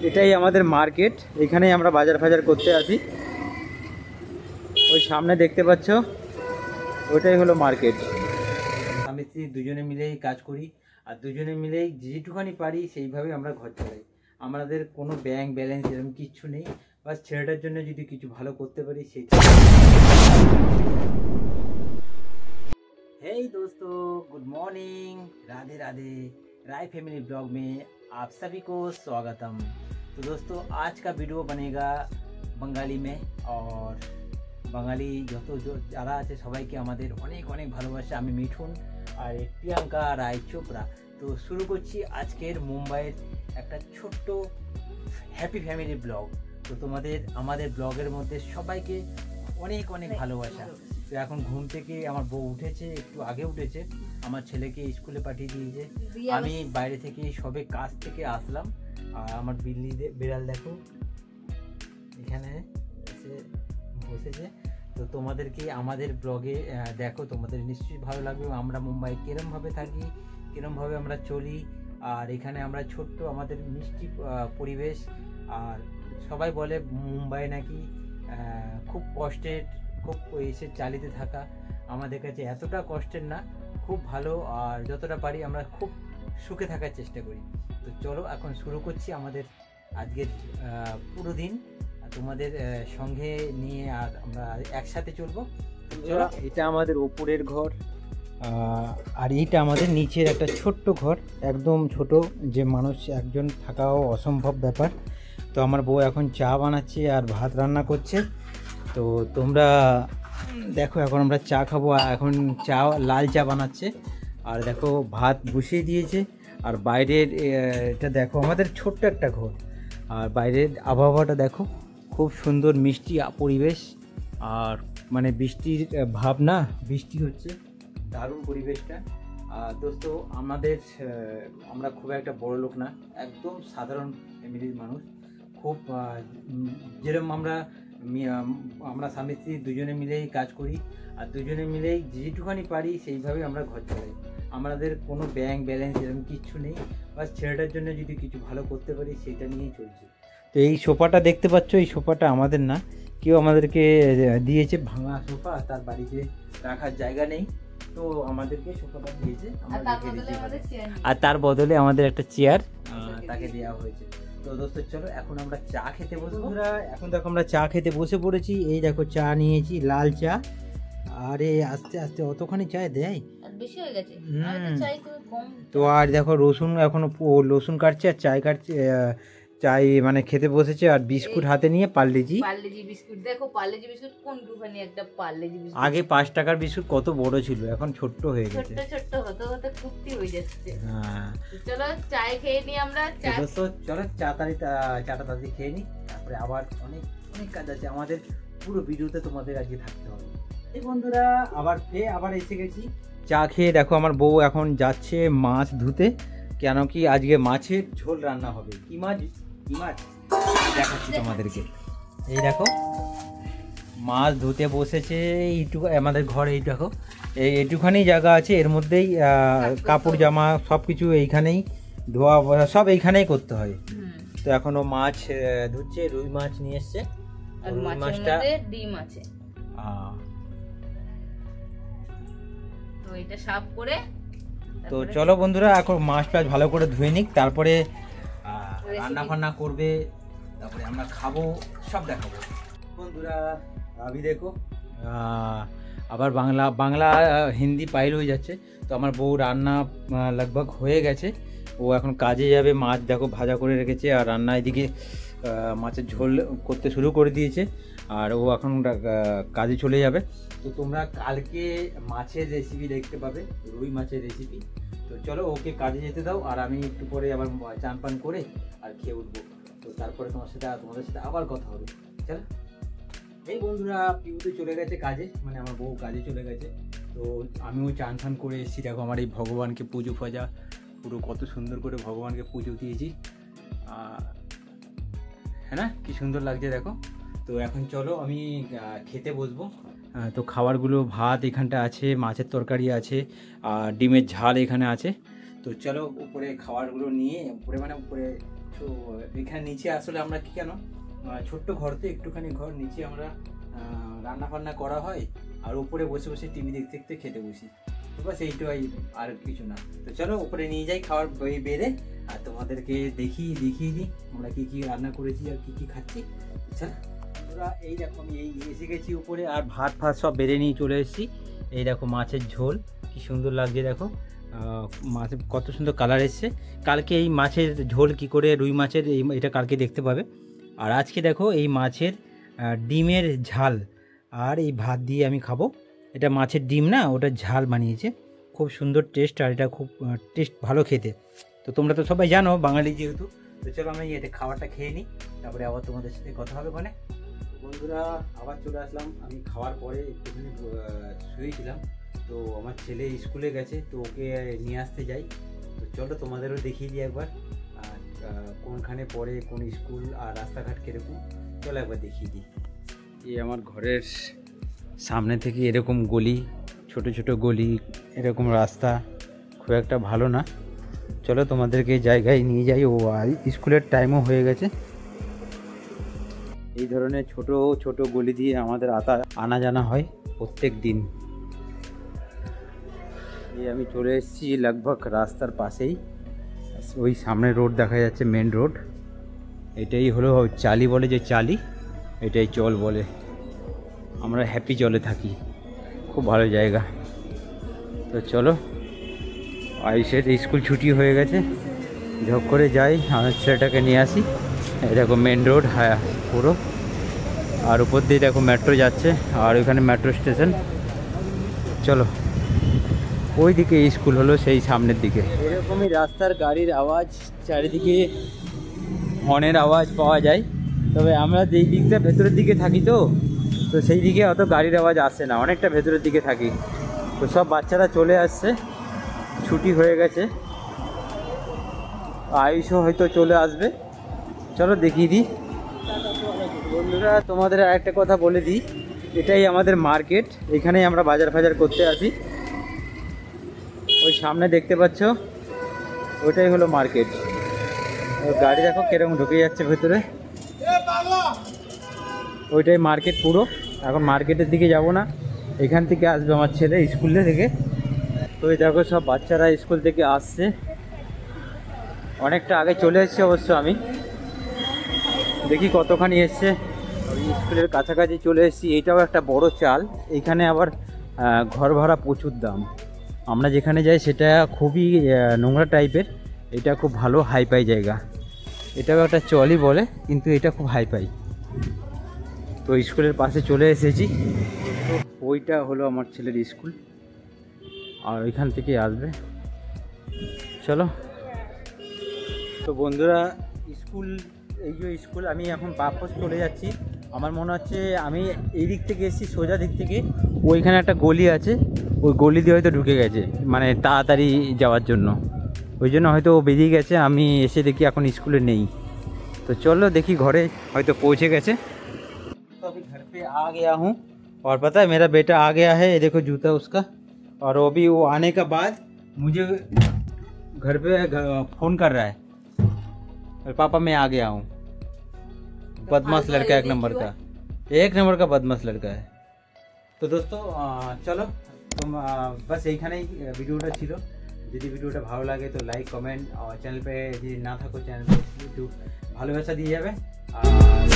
এটাই আমাদের মার্কেট, এখানেই আমরা বাজার ফাজার করতে আসি। ওই সামনে দেখতে পাচ্ছ ওইটাই হলো মার্কেট। আমি স্ত্রী দুজনে মিলেই কাজ করি, আর দুজনে মিলেই যেটুখানি পারি সেইভাবে আমরা ঘর চালাই। আমাদের কোনো ব্যাংক ব্যালেন্স এরকম কিচ্ছু নেই, বাস ছেলেটার জন্য যদি কিছু ভালো করতে পারি সেইটা। हेय दोस्तों, गुड मॉर्निंग, राधे राधे। राय फैमिली ब्लॉग में आप सभी को स्वागतम। तो दोस्तों आज का वीडियो बनेगा बंगाली में, और बंगाली जो যারা আছে সবাইকে আমাদের অনেক অনেক ভালোবাসা। আমি মিঠুন আর প্রিয়াঙ্কা রায় চোপড়া। তো শুরু করছি আজকের মুম্বাইয়ের একটা ছোট্ট হ্যাপি ফ্যামিলি ব্লগ। তো তোমাদের আমাদের ব্লগের মধ্যে সবাইকে অনেক অনেক ভালোবাসা। তো এখন ঘুম থেকে আমার বউ উঠেছে, একটু আগে উঠেছে, আমার ছেলেকে স্কুলে পাঠিয়ে দিয়েছে। আমি বাইরে থেকে সবে কাজ থেকে আসলাম, আর আমার বিড়াল দেখো এখানে এসে বসেছে। তো তোমাদেরকে আমাদের ব্লগে দেখো, তোমাদের নিশ্চয়ই ভালো লাগবে। আমরা মুম্বাই কিরমভাবে থাকি, কিরমভাবে আমরা চলি, আর এখানে আমরা ছোট্ট আমাদের মিষ্টি পরিবেশ। আর সবাই বলে মুম্বাই নাকি খুব কষ্টের, খুব এসে চালিতে থাকা। আমাদের কাছে এতটা কষ্টের না, খুব ভালো। আর যতটা পারি আমরা খুব সুখে থাকার চেষ্টা করি। তো চলো এখন শুরু করছি আমাদের আজকের পুরো দিন তোমাদের সঙ্গে নিয়ে, আর আমরা একসাথে চলবো। এটা আমাদের ওপরের ঘর, আর এইটা আমাদের নিচের একটা ছোট্ট ঘর, একদম ছোট, যে মানুষ একজন থাকাও অসম্ভব ব্যাপার। তো আমার বউ এখন চা বানাচ্ছে আর ভাত রান্না করছে। তো তোমরা দেখো, এখন আমরা চা খাবো। এখন চা লাল চা বানাচ্ছে, আর দেখো ভাত বসিয়ে দিয়েছে। আর বাইরের এটা দেখো, আমাদের ছোট্ট একটা ঘর, আর বাইরের আবহাওয়াটা দেখো, খুব সুন্দর মিষ্টি পরিবেশ। আর মানে বৃষ্টির ভাব না, বৃষ্টি হচ্ছে, দারুণ পরিবেশটা। আর দোস্ত আমরা খুব একটা বড় লোক না, একদম সাধারণ ফ্যামিলির মানুষ। খুব যেরকম আমরা স্বামী স্ত্রী দুজনে মিলেই কাজ করি, আর দুজনে মিলেই যেটুখানি পারি সেইভাবে আমরা ঘর চালাই। আমাদের কোনো ব্যাংক ব্যালেন্স এরকম কিচ্ছু নেই, বাস ছেলেটার জন্য যদি কিছু ভালো করতে পারি সেইটা নিয়েই চলছে। তো এই সোফাটা দেখতে পাচ্ছ, এই সোফাটা আমাদের না, কেউ আমাদেরকে দিয়েছে, ভাঙা সোফা, তার বাড়িতে রাখার জায়গা নেই, তো আমাদেরকে সোফাটা দিয়েছে, আর তার বদলে আমাদের একটা চেয়ার তাকে দেওয়া হয়েছে। তো দোস্ত চলো এখন আমরা চা খেতে বসবো। এখন দেখো আমরা চা খেতে বসে পড়েছি। এই দেখো চা নিয়েছি, লাল চা। আরে আস্তে আস্তে অতখানি চায় দেয়, বেশি হয়ে গেছে। তো আর দেখো রসুন, এখনো রসুন কাটছে আর চায় কাটছে, চাই মানে খেতে বসেছে। আর বিস্কুট হাতে নিয়ে পার্লেজি বিস্কুট। দেখো পার্লেজি বিস্কুট কোনটুখানি, একটা পার্লেজি বিস্কুট আগে 5 টাকার বিস্কুট কত বড় ছিল, এখন ছোট্ট হয়ে গেছে, ছোট্ট হতে হতে কুপ্তি হয়ে যাচ্ছে। হ্যাঁ চলো চাই খেয়ে নি আমরা। চলো চাটা তাড়াতাড়ি খেয়ে নি, তারপরে আবার অনেক অনেক কাজ আছে আমাদের। পুরো ভিডিওতে তোমাদের আজকে থাকতে হবে। এই বন্ধুরা আবার এসে গেছি চা খেয়ে। দেখো আমার বউ এখন যাচ্ছে মাছ ধুতে, কেন কি আজকে মাছের ঝোল রান্না হবে। কি মাছ দেখাচ্ছি তোমাদেরকে। এই দেখো মাছ ধুতে বসেছে। এইটুকু আমাদের ঘরে, এই দেখো এইটুখানি জায়গা আছে, এর মধ্যেই কাপড় জামা সব কিছু এইখানেই ধোয়া সব এইখানেই করতে হয়। তো এখনো মাছ ধুচ্ছে, রুই মাছ নিয়ে এসছে, রুই মাছটা ডিম আছে। তো এটা সাফ করে, তো চলো বন্ধুরা এখন মাছটা ভালো করে ধুয়ে নিক, তারপরে রান্না বান্না করবে, তারপরে আমরা খাবো, সব দেখাবো। বন্ধুরা আবি দেখো আবার বাংলা হিন্দি পাইল হয়ে যাচ্ছে। তো আমার বউ রান্না লগভগ হয়ে গেছে, ও এখন কাজে যাবে। মাছ দেখো ভাজা করে রেখেছে, আর রান্না এদিকে মাছের ঝোল করতে শুরু করে দিয়েছে, আর ও এখন কাজে চলে যাবে। তো তোমরা কালকে মাছের রেসিপি দেখতে পাবে, রুই মাছের রেসিপি। তো চলো ওকে কাজে যেতে দাও, আর আমি একটু পরে আবার চান পান করে আর খেয়ে উঠবো। তো তারপরে তোমাদের সাথে আবার কথা হবে। চলো। এই বন্ধুরা পিউ তো চলে গেছে কাজে, মানে আমার বউ কাজে চলে গেছে। তো আমিও চান ফান করে এসেছি। দেখো আমার এই ভগবানকে পুজো ফাজা পুরো কত সুন্দর করে ভগবানকে পুজো দিয়েছি, হ্যাঁ না, কি সুন্দর লাগছে দেখো। তো এখন চলো আমি খেতে বসবো। তো খাবারগুলো ভাত এখানটা আছে, মাছের তরকারি আছে, আর ডিমের ঝাল এখানে আছে। তো চলো উপরে খাবারগুলো নিয়ে, উপরে তো এখানে নিচে আসলে আমরা কি কেন ছোট্ট ঘরতে একটুখানি ঘর, নিচে আমরা রান্না বান্না করা হয় আর উপরে বসে বসে টিভি দেখতে দেখতে খেতে বসি। তো বাস এইটাই, আর কিছু না। তো চলো উপরে নিয়ে যাই খাবার বেড়ে, আর তোমাদেরকে দেখিয়ে দিই আমরা কী কী রান্না করেছি আর কী কী খাচ্ছি। চলো তোরা, এই দেখো আমি এই এসে গেছি উপরে, আর ভাত ফাত সব বেড়ে নিয়ে চলে এসেছি। এই দেখো মাছের ঝোল কি সুন্দর লাগছে, দেখো মাছের কত সুন্দর কালার এসছে। কালকে এই মাছের ঝোল কি করে, রুই মাছের এটা কালকে দেখতে পাবে। আর আজকে দেখো এই মাছের ডিমের ঝাল, আর এই ভাত দিয়ে আমি খাবো। এটা মাছের ডিম না, ওটা ঝাল বানিয়েছে, খুব সুন্দর টেস্ট, আর এটা খুব টেস্ট ভালো খেতে। তো তোমরা তো সবাই জানো বাঙালি যেহেতু। তো চলো আমি এটা খাবারটা খেয়ে নিই, তারপরে আবার তোমাদের সাথে কথা হবে। মানে বন্ধুরা আবার চলে আসলাম আমি খাওয়ার পরে, একটুখানি শুয়েছিলাম। তো আমার ছেলে স্কুলে গেছে, তো ওকে নিয়ে আসতে যাই। তো চলো তোমাদেরও দেখিয়ে দিই একবার কোনখানে পড়ে, কোন স্কুল, আর রাস্তাঘাট কীরকম, চলো একবার দেখিয়ে দিই। এই আমার ঘরের সামনে থেকে এরকম গলি, ছোট ছোট গলি, এরকম রাস্তা খুব একটা ভালো না। চলো তোমাদেরকে জায়গায় নিয়ে যাই। ও স্কুলের টাইমও হয়ে গেছে। এই ধরনের ছোট ছোট গলি দিয়ে আমাদের আনা জানা হয় প্রত্যেক দিন। এই আমি চলে এসেছি লগভগ রাস্তার পাশেই, ওই সামনে রোড দেখা যাচ্ছে, মেন রোড। এটাই হলো চালি বলে, যে চালি, এটাই চল বলে। আমরা হ্যাপি চলে থাকি, খুব ভালো জায়গা। তো চলো, আয়ুষের স্কুল ছুটি হয়ে গেছে, ঝপ করে যাই, আমার ছেলেটাকে নিয়ে আসি। এরকম মেন রোড, হ্যাঁ পুরো, আর উপর দিয়ে দেখো মেট্রো যাচ্ছে, আর ওইখানে মেট্রো স্টেশন। চলো, ওই দিকে স্কুল হলো সেই সামনের দিকে। এরকমই রাস্তার গাড়ির আওয়াজ, চারিদিকে হর্নের আওয়াজ পাওয়া যায়। তবে আমরা যেই দিকটা ভেতরের দিকে থাকি, তো সেই দিকে অত গাড়ির আওয়াজ আসে না, অনেকটা ভেতরের দিকে থাকি। তো সব বাচ্চারা চলে আসছে, ছুটি হয়ে গেছে, আয়ুষও হয়তো চলে আসবে। চলো দেখিয়ে দিই। বন্ধুরা তোমাদের আরেকটা কথা বলে দিই, এটাই আমাদের মার্কেট, এখানেই আমরা বাজার ফাজার করতে আসি। ওই সামনে দেখতে পাচ্ছ, ওইটাই হলো মার্কেট। গাড়ি দেখো কিরকম ঢুকে যাচ্ছে ভেতরে, ওইটাই মার্কেট পুরো। এখন মার্কেটের দিকে যাব না, এখান থেকে আসবে আমার ছেলে স্কুলে থেকে। তো এই দেখো সব বাচ্চারা স্কুল থেকে আসছে, অনেকটা আগে চলে এসেছে অবশ্য। আমি দেখি কতখানি এসছে, স্কুলের কাছাকাছি চলে এসেছি। এইটাও একটা বড় চাল, এইখানে আবার ঘর ভাড়া প্রচুর দাম। আমরা যেখানে যাই সেটা খুবই নোংরা টাইপের, এটা খুব ভালো হাইফাই জায়গা। এটাও একটা চলই বলে, কিন্তু এটা খুব হাইফাই। তো স্কুলের পাশে চলে এসেছি। তো ওইটা হলো আমার ছেলের স্কুল, আর ওইখান থেকে আসবে। চলো। তো বন্ধুরা স্কুল, এই যে স্কুল, আমি এখন বাপস চলে যাচ্ছি। আমার মনে হচ্ছে আমি এই দিক থেকে এসেছি, সোজা দিক থেকে। ওইখানে একটা গলি আছে, ওই গলি দিয়ে হয়তো ঢুকে গেছে, মানে তাড়াতাড়ি যাওয়ার জন্য। ওই জন্য হয়তো ও বেরিয়ে গেছে, আমি এসে দেখি এখন স্কুলে নেই। तो चलो देखी घरे हयतो पहुँचे गए। तो अभी घर पे आ गया हूँ और पता है मेरा बेटा आ गया है, ये देखो जूता उसका। और अभी वो आने के बाद मुझे घर पे फ़ोन कर रहा है, पापा मैं आ गया हूँ। बदमाश लड़का, एक नंबर का बदमाश लड़का है। तो दोस्तों चलो तुम बस এইখানেই ভিডিওটা ছিল। যদি ভিডিওটা ভালো লাগে তো লাইক কমেন্ট, আর চ্যানেল पे যদি না থাকো চ্যানেল একটু ভালোবাসা দিয়ে যাবে। আর